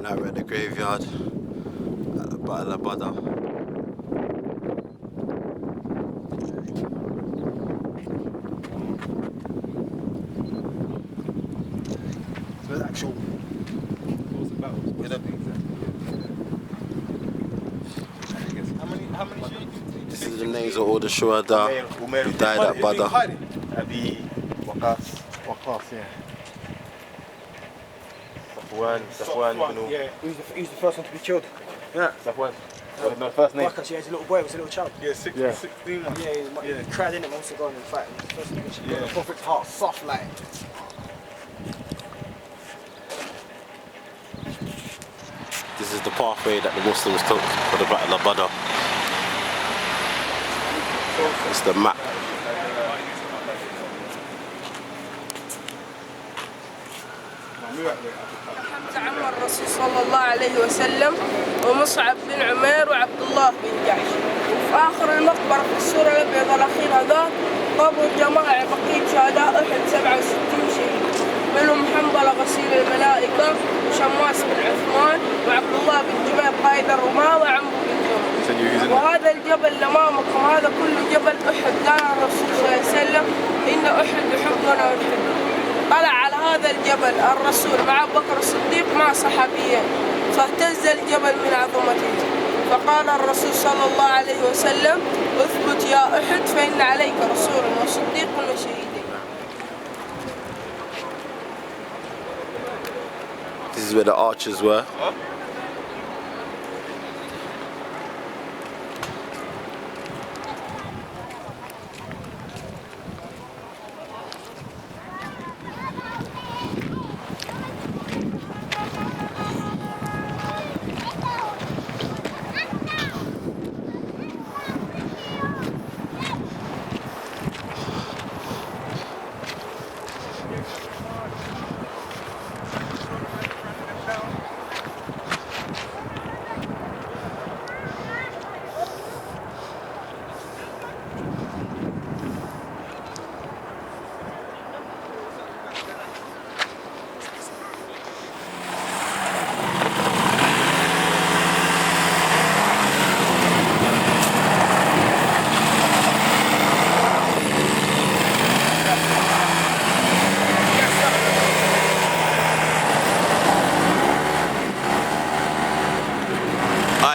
now we're at the graveyard at the Battle of Badr. So the actual This is the names of all the Shuhada who died at Badr. Abi, Waqas, yeah. Safwan, yeah. Who's the first one to be killed? Yeah. Safwan. No, first name. Waqas, yeah, he's a little boy, he was a little child. Yeah, 16 months. Yeah, he cried in it once ago in the fight. First thing he got the Prophet's heart soft like. This is the pathway that the Muslims took for the Battle of Badr. It's the map. حمزة عم الرسول صلى الله عليه وسلم ومصعب بن عمير وعبد الله بن جحش. وفي آخر المقبرة في السورة الأبيض الأخير هذا قبر جماعة بقية شهداء أحد 67 شهيد، منهم حنظلة غسيل الملائكة وشماس بن عثمان وعبد الله بن جبير قائد الرماة وعمرو بن جمل. وهذا الجبل اللي أمامكم هذا كله جبل أحد. قال الرسول صلى الله عليه وسلم إن أحد يحبنا ونحبه. طلع على هذا الجبل الرسول مع أبو بكر الصديق مع صحابيين فاهتز الجبل من عظمته، فقال الرسول صلى الله عليه وسلم اثبت يا أحد فإن عليك رسول وصديق وشهيد. This is where the archers were.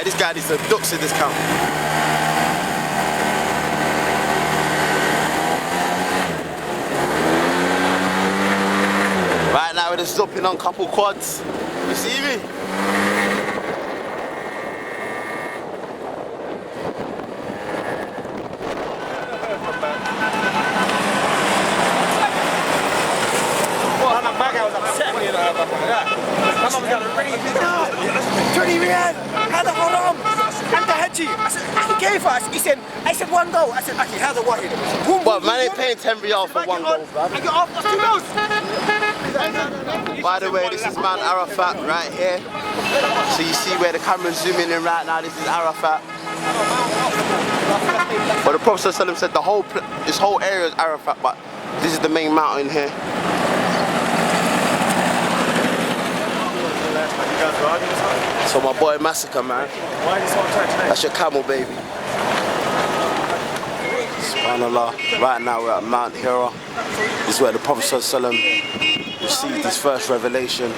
This guy needs some ducks in this camp. Right now we're just zopping on a couple quads. You see me? هذا حرام انت هجي. كيف؟ I said one goal. I said okay هذا واحد. But man ain't paying 10 riyal for one goal, bro. I got off 2 goals. By the way, this is Mount Arafat right here. So you see where the camera's zooming in right now, this is Arafat. But the Prophet ﷺ said this whole area is Arafat, but this is the main mountain here. So my boy Massacre, man. That's your camel, baby. SubhanAllah. Right now we're at Mount Hira. This is where the Prophet ﷺ received his first revelation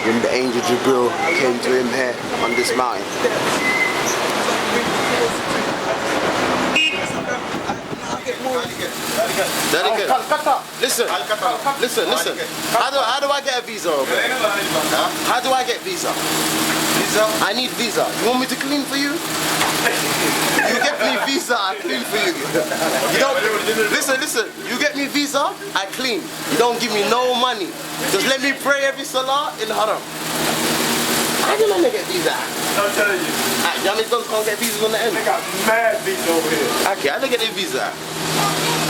when the angel Jibril came to him here on this mountain. Delegate, listen. How do I get a visa? How do I get visa? I need visa. You want me to clean for you? You get me visa, I clean for you. You don't listen. You get me visa, I clean. You don't give me no money. Just let me pray every salah in the haram. How do I get visa? I'm telling you. Yamis can't get visas on the end. They got mad visa over here. Okay, how do I get a visa?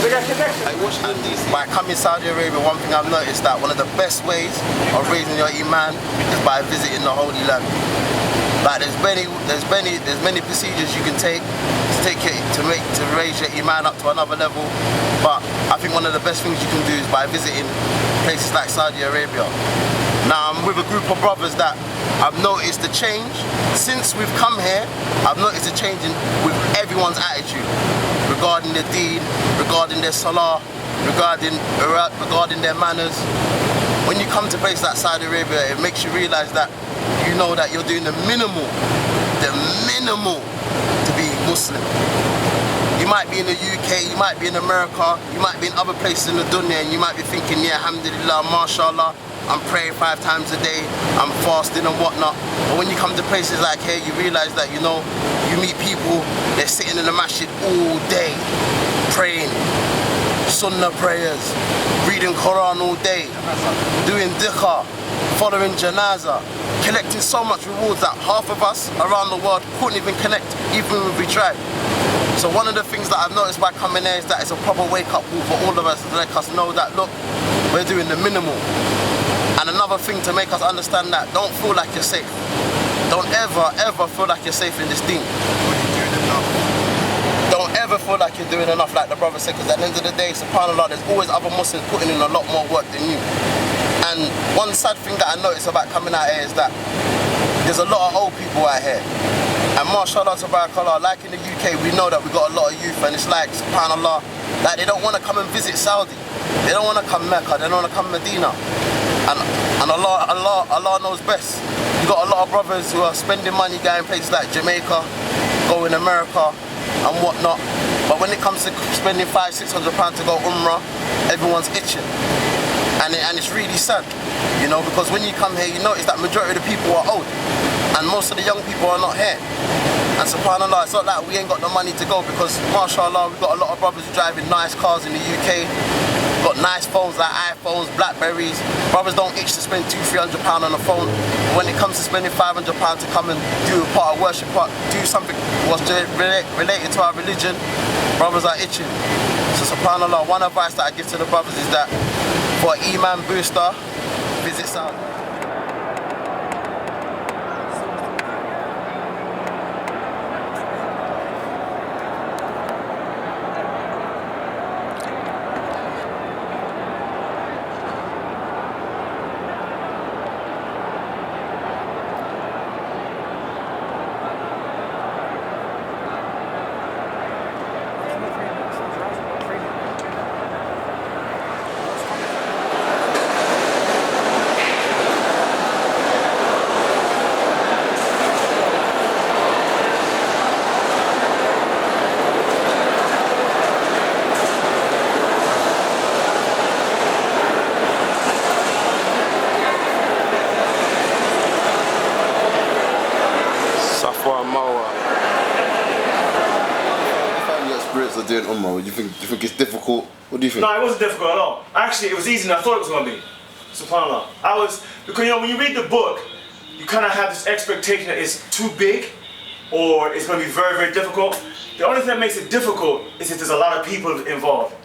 They got connections. Like Washington DC. By coming to Saudi Arabia, one thing I've noticed that one of the best ways of raising your iman is by visiting the Holy Land. Like there's many procedures you can take to raise your iman up to another level. But I think one of the best things you can do is by visiting places like Saudi Arabia. Now I'm with a group of brothers that I've noticed the change. Since we've come here, I've noticed a change with everyone's attitude regarding the deen, regarding their salah, regarding their manners. When you come to places like Saudi Arabia, it makes you realize that you know that you're doing the minimal to be Muslim. You might be in the UK, you might be in America, you might be in other places in the dunya, and you might be thinking, yeah, alhamdulillah, mashallah, I'm praying 5 times a day, I'm fasting and whatnot. But when you come to places like here, you realize that, you know, you meet people, they're sitting in the masjid all day, praying, sunnah prayers, reading Quran all day, doing dhikr, following janazah, collecting so much rewards that half of us around the world couldn't even collect, even if we tried. So one of the things that I've noticed by coming here is that it's a proper wake-up call for all of us to let us know that, look, we're doing the minimal. And another thing to make us understand that, don't feel like you're safe. Don't ever feel like you're safe in this thing. Don't ever feel like you're doing enough, like the brother said, because at the end of the day, subhanAllah, there's always other Muslims putting in a lot more work than you. And one sad thing that I noticed about coming out here is that there's a lot of old people out here. And mashallah, tabarakallah, like in the UK, we know that we got a lot of youth, and it's like, subhanAllah, like they don't want to come and visit Saudi. They don't want to come Mecca, they don't want to come Medina. And Allah knows best. You got a lot of brothers who are spending money going places like Jamaica, going America and whatnot. But when it comes to spending £500–600 to go Umrah, everyone's itching. And it's really sad, you know, because when you come here, you notice that majority of the people are old. And most of the young people are not here. And subhanAllah, it's not like we ain't got the money to go, because mashallah, we've got a lot of brothers driving nice cars in the UK. Got nice phones like iPhones, Blackberries. Brothers don't itch to spend £200–300 on a phone. When it comes to spending £500 to come and do a part of worship, do something what's related to our religion, brothers are itching. So subhanAllah, one advice that I give to the brothers is that for an Iman booster, visit Saudi. Doing Umrah, do you think it's difficult? What do you think? No, it wasn't difficult at all. Actually, it was easier than I thought it was going to be. SubhanAllah. Because you know, when you read the book, you kind of have this expectation that it's too big or it's going to be very, very difficult. The only thing that makes it difficult is that there's a lot of people involved.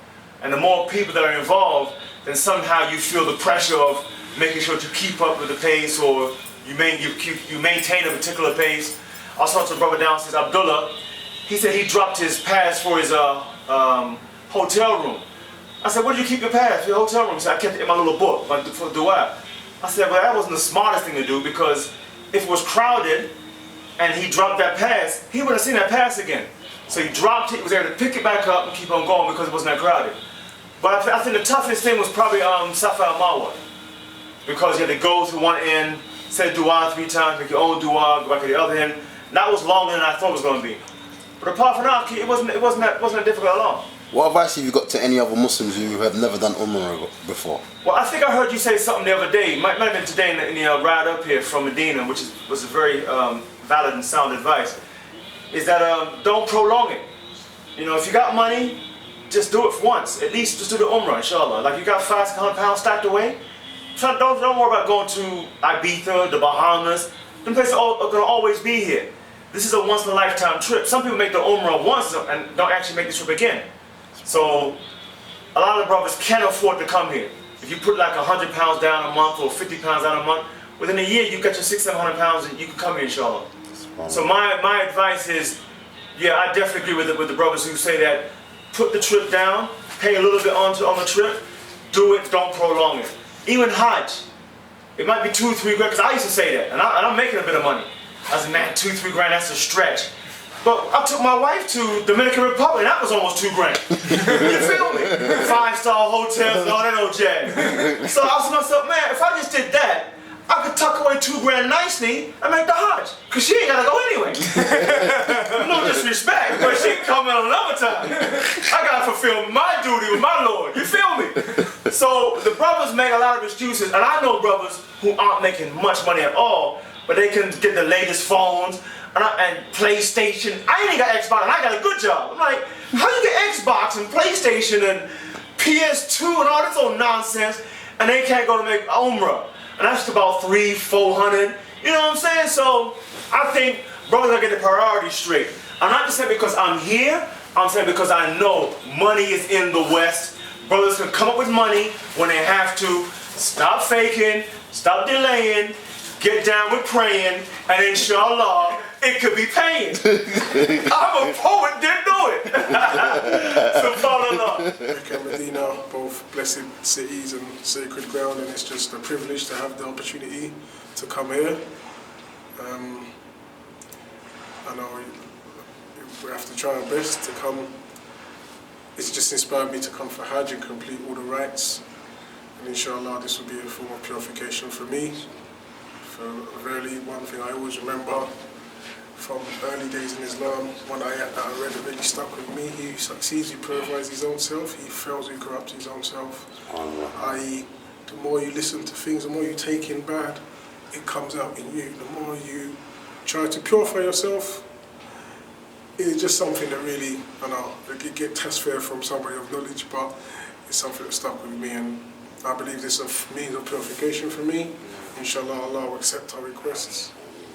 And the more people that are involved, then somehow you feel the pressure of making sure to keep up with the pace, or you maintain a particular pace. I was talking to a brother downstairs, Abdullah. He said he dropped his pass for his hotel room. I said, where did you keep your pass for your hotel room? He said, I kept it in my little book for dua. I said, well, that wasn't the smartest thing to do, because if it was crowded and he dropped that pass, he wouldn't have seen that pass again. So he dropped it, he was able to pick it back up and keep on going because it wasn't that crowded. But I think the toughest thing was probably Safa al-Marwa, because you had to go through one end, say dua 3 times, make your own dua, go back to the other end. That was longer than I thought it was going to be. But apart from that, it wasn't that difficult at all. What advice have you got to any other Muslims who have never done Umrah before? Well, I think I heard you say something the other day, might have been today in the ride up here from Medina, which was a very valid and sound advice, is that don't prolong it. You know, if you got money, just do it once. At least just do the Umrah, inshallah. Like you got £500 stacked away, don't worry about going to Ibiza, the Bahamas. Them places are going to always be here. This is a once-in-a-lifetime trip. Some people make the Umrah once and don't actually make the trip again. So a lot of the brothers can't afford to come here. If you put like £100 down a month or £50 down a month, within a year you got your £600–700 and you can come here, inshallah. So my advice is, yeah, I definitely agree with the brothers who say that put the trip down, pay a little bit on the trip, do it, don't prolong it. Even Hajj. It might be 2 or 3 grand, because I used to say that, and I'm making a bit of money. I was like, man, 2 or 3 grand, that's a stretch. But I took my wife to Dominican Republic, and that was almost 2 grand. You feel me? 5-star hotels and all that old jazz. So I was to myself, man, if I just did that, I could tuck away 2 grand nicely and make the Hajj. Cause she ain't gotta go anyway. No disrespect, but she can come in another time. I gotta fulfill my duty with my Lord, you feel me? So the brothers make a lot of excuses, and I know brothers who aren't making much money at all, but they can get the latest phones and PlayStation. I ain't got Xbox and I got a good job. I'm like, how you get Xbox and PlayStation and PS2 and all this old nonsense, and they can't go to make Umrah? And that's about $300-400. You know what I'm saying? So I think brothers gotta get the priorities straight. I'm not just saying because I'm here, I'm saying because I know money is in the West. Brothers can come up with money when they have to. Stop faking, stop delaying, get down with praying, and inshallah, it could be paying. I'm a poet, didn't do it. SubhanAllah. Mecca and Medina, both blessed cities and sacred ground, and it's just a privilege to have the opportunity to come here. I know we have to try our best to come. It's just inspired me to come for Hajj and complete all the rites. And inshallah, this will be a form of purification for me. For really, one thing I always remember from early days in Islam, one ayat that I read that really stuck with me: he succeeds, he purifies his own self, he fails, he corrupts his own self. I.e., the more you listen to things, the more you take in bad, it comes out in you. The more you try to purify yourself, it's just something that really, I know, it get test fair from somebody of knowledge, but it's something that stuck with me, and I believe this is a means of purification for me. Inshallah, Allah will accept our requests.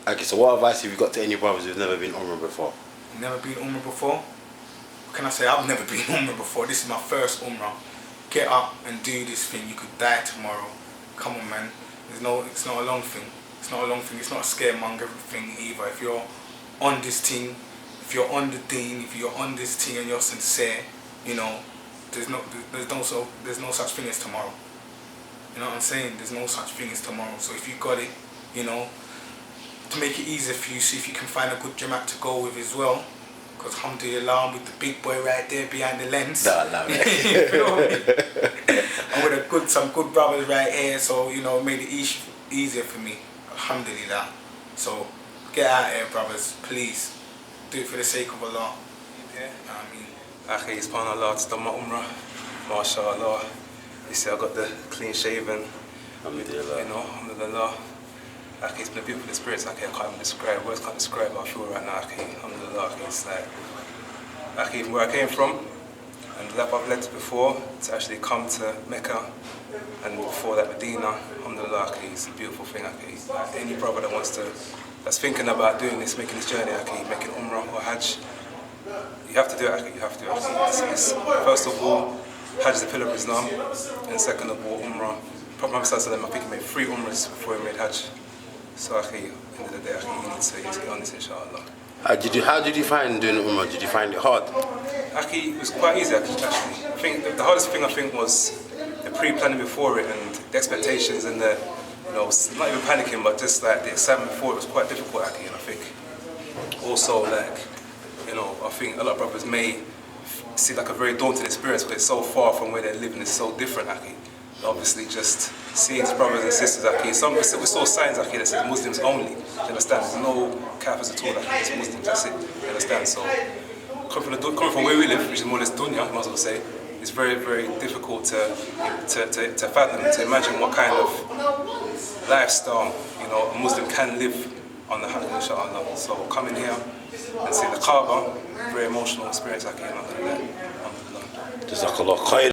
Okay, so what advice have you got to any brothers who've never been Umrah before? Never been Umrah before? What can I say? I've never been Umrah before. This is my first Umrah. Get up and do this thing. You could die tomorrow. Come on, man. It's not a long thing. It's not a long thing. It's not a scaremonger thing either. If you're on this thing, if you're on the deen, if you're on this thing and you're sincere, you know, there's no such thing as tomorrow. You know what I'm saying? There's no such thing as tomorrow. So if you got it, you know, to make it easier for you, see if you can find a good Jamaat to go with as well. Because alhamdulillah, with the big boy right there behind the lens. You know what I mean? And with some good brothers right here, so you know, it made it easier for me. Alhamdulillah. So get out here, brothers, please. Do it for the sake of Allah. Yeah, I mean. Akhi, subhanallah, it's done my Umrah. MashaAllah. You see, I got the clean shaven. Alhamdulillah. You know, alhamdulillah. Akhi, it's been a beautiful experience. Akhi, I can't even describe, words can't describe how I feel right now. Akhi, alhamdulillah. Akhi, it's like, Akhi, from where I came from, and the life I've led before, to actually come to Mecca, and before that Medina, alhamdulillah, Akhi, it's a beautiful thing. Akhi, like, any brother that wants to, that's thinking about doing this, making this journey, Akhi, making Umrah or Hajj, you have to do it, Akhi, you have to do it. It's, first of all, Hajj is the pillar of Islam, and second of all, Umrah. Prophet Muhammad, I think he made 3 Umrahs before he made Hajj. So, Akhi, at the end of the day, Akhi, you need to get on this, inshallah. How did you find doing Umrah? Did you find it hard? Akhi, it was quite easy, actually. I think the hardest thing, I think, was the pre-planning before it and the expectations and the, you know, not even panicking, but just like the excitement before it was quite difficult, Akhi. And I think also, like, you know, I think a lot of brothers may see like a very daunting experience, but it's so far from where they're living, it's so different, Akhi. Obviously, just seeing his brothers and sisters, Akhi. We saw signs, Akhi, that says Muslims only. You understand? There's no Kafirs at all, Akhi. It's Muslims, that's it. You understand? So, coming from where we live, which is more or less dunya, I might as well say, it's very, very difficult to fathom, to imagine what kind of lifestyle, you know, a Muslim can live on the Hajj, inshallah. So, coming here and seeing the Kaaba, very emotional experience, Akhi. Jazakallah khair.